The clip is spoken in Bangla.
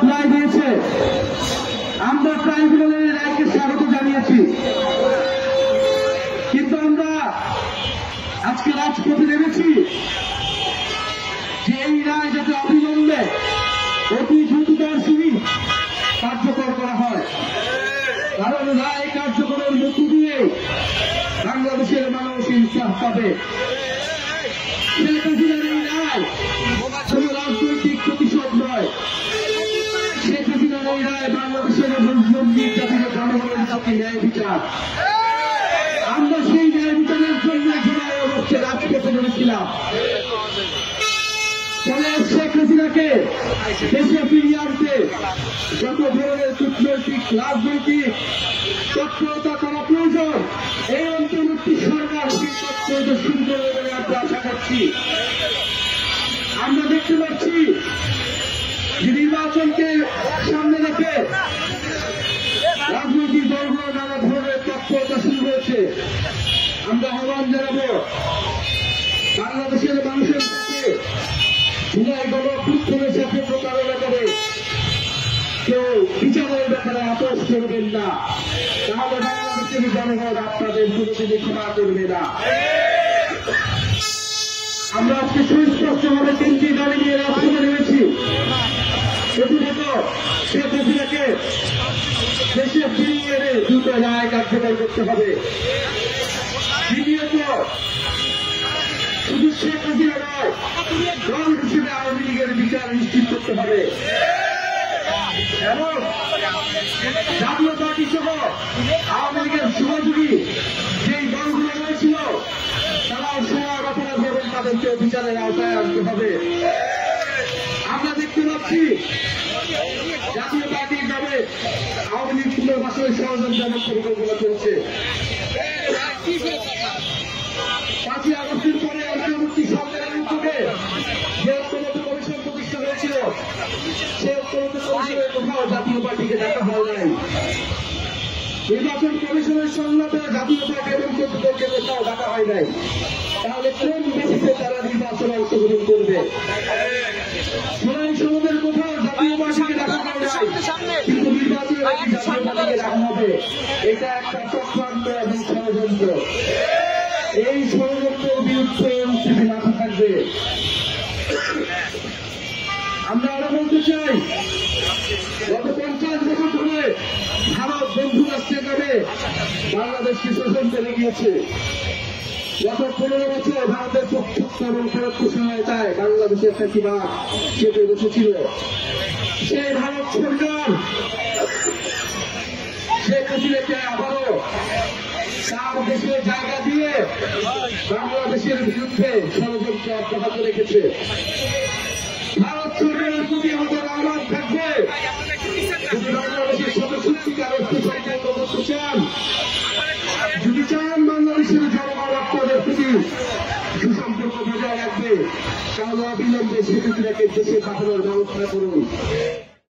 আদালত রায় দিয়েছে, আমরা ট্রাইব্যুনালের রায়কে স্বাগত জানিয়েছি। কিন্তু আমরা আজকে রাজপথে নেমেছি যে এই রায় যাতে অবিলম্বে অতি দ্রুততার সহিত কার্যকর করা হয়, কারণ রায় কার্যকরের মধ্য দিয়ে বাংলাদেশের মানুষ ইনসাফ পাবে। শেখ হাসিনার এই রায় কোন রাজনৈতিক প্রতিশোধ নয়, শেখ হাসিনার এই রায় বাংলাদেশের মুসলিম জাতির জনগণের প্রতি ন্যায় বিচার। আমরা সেই ন্যায় বিচারের জন্য জুলাই অগস্টে রাজপথে নেমেছিলাম। ফলে শেখ হাসিনাকে দেশে ফিরিয়ে আনতে যত ধরনের কূটনৈতিক রাজনৈতিক তৎপরতা করা প্রয়োজন, এই অন্তর্বর্তী সরকার শুরু করবে বলে আমরা আশা করছি। আমরা দেখতে পাচ্ছি যে নির্বাচনকে সামনে রেখে রাজনৈতিক দলগুলো নানা ধরনের তৎপরতা শুরু হয়েছে। আমরা আহ্বান জানাবো বাংলাদেশের মানুষের কাছে জুলাই গণঅভ্যুত্থানের সাথে প্রতারণা করে কেউ বিচারের ব্যাপারে আপোষ করবেন না, তাহলে বাংলাদেশের জনগণ আপনাদের কোনোদিনই ক্ষমা করবে না। আমরা আজকে সুস্পষ্টভাবে তিনটি দাবি নিয়ে রাজপথে নেমেছি। প্রথমত, শেখ হাসিনাকে দেশে ফিরিয়ে এনে দ্রুত রায় কার্যকর করতে হবে। দ্বিতীয়ত, শুধু শেখ হাসিনা নয়, দল হিসেবে আওয়ামী লীগের বিচার নিশ্চিত করতে হবে এবং জাতীয় পার্টি সহ আওয়ামী লীগের সহযোগী যেই দলগুলো রয়েছিল তারাও সবার অপরাধ এবং তাদেরকে বিচারের আওতায় আনতে হবে। আমরা দেখতে পাচ্ছি জাতীয় পার্টির নামে আওয়ামী লীগ পুনর্বাসনের ষড়যন্ত্র এবং পরিকল্পনা চলছে। 5ই আগস্টের পরে অন্তর্বর্তী সরকারের উদ্যোগে যে ঐক্যমত্য কমিশন প্রতিষ্ঠা হয়েছিল, সেই ঐক্যমত্য কমিশনের কোথাও জাতীয় পার্টিকে দেখা হয় নাই। নির্বাচন কমিশনের সংলাপে জাতীয় পার্টি এবং চতুর্দলকে কোথাও ডাকা হয় নাই। তাহলে কোন বেসিসে তারা নির্বাচনে অংশগ্রহণ করবে? জুলাই সনদের কোথাও জাতীয় পার্টিকে ডাকা হয় নাই, কিন্তু নির্বাচনে জাতীয় পার্টিকে ডাকা হবে। এটা একটা চক্রান্ত এবং ষড়যন্ত্র। এই ষড়যন্ত্রের বিরুদ্ধে এনসিপি মাথা থাকবে। আমরা আরো বলতে চাই, গত 50 বছর ধরে ভারত বন্ধু রাষ্ট্রের নামে বাংলাদেশকে শোষণ করে গিয়েছে। গত 15 বছর ভারতের প্রত্যক্ষ এবং পরোক্ষ সহায়তায় বাংলাদেশের ফ্যাসিবাদ চেপে বসেছিল। সেই ভারত সরকার শেখ হাসিনাকে আবারও তার দেশে জায়গা দিয়ে বাংলাদেশের বিরুদ্ধে ষড়যন্ত্র অব্যাহত রেখেছে। ভারত সরকারের প্রতি আমাদের আহ্বান থাকবে, যদি বাংলাদেশের সাথে সত্যিকার অর্থ সম্পর্ক করতে চান, যদি চান বাংলাদেশের জনগণ আপনাদের প্রতি সুসম্পর্ক বজায় রাখবে, তাহলে অবিলম্বে শেখ হাসিনাকে দেশে পাঠানোর ব্যবস্থা করুন।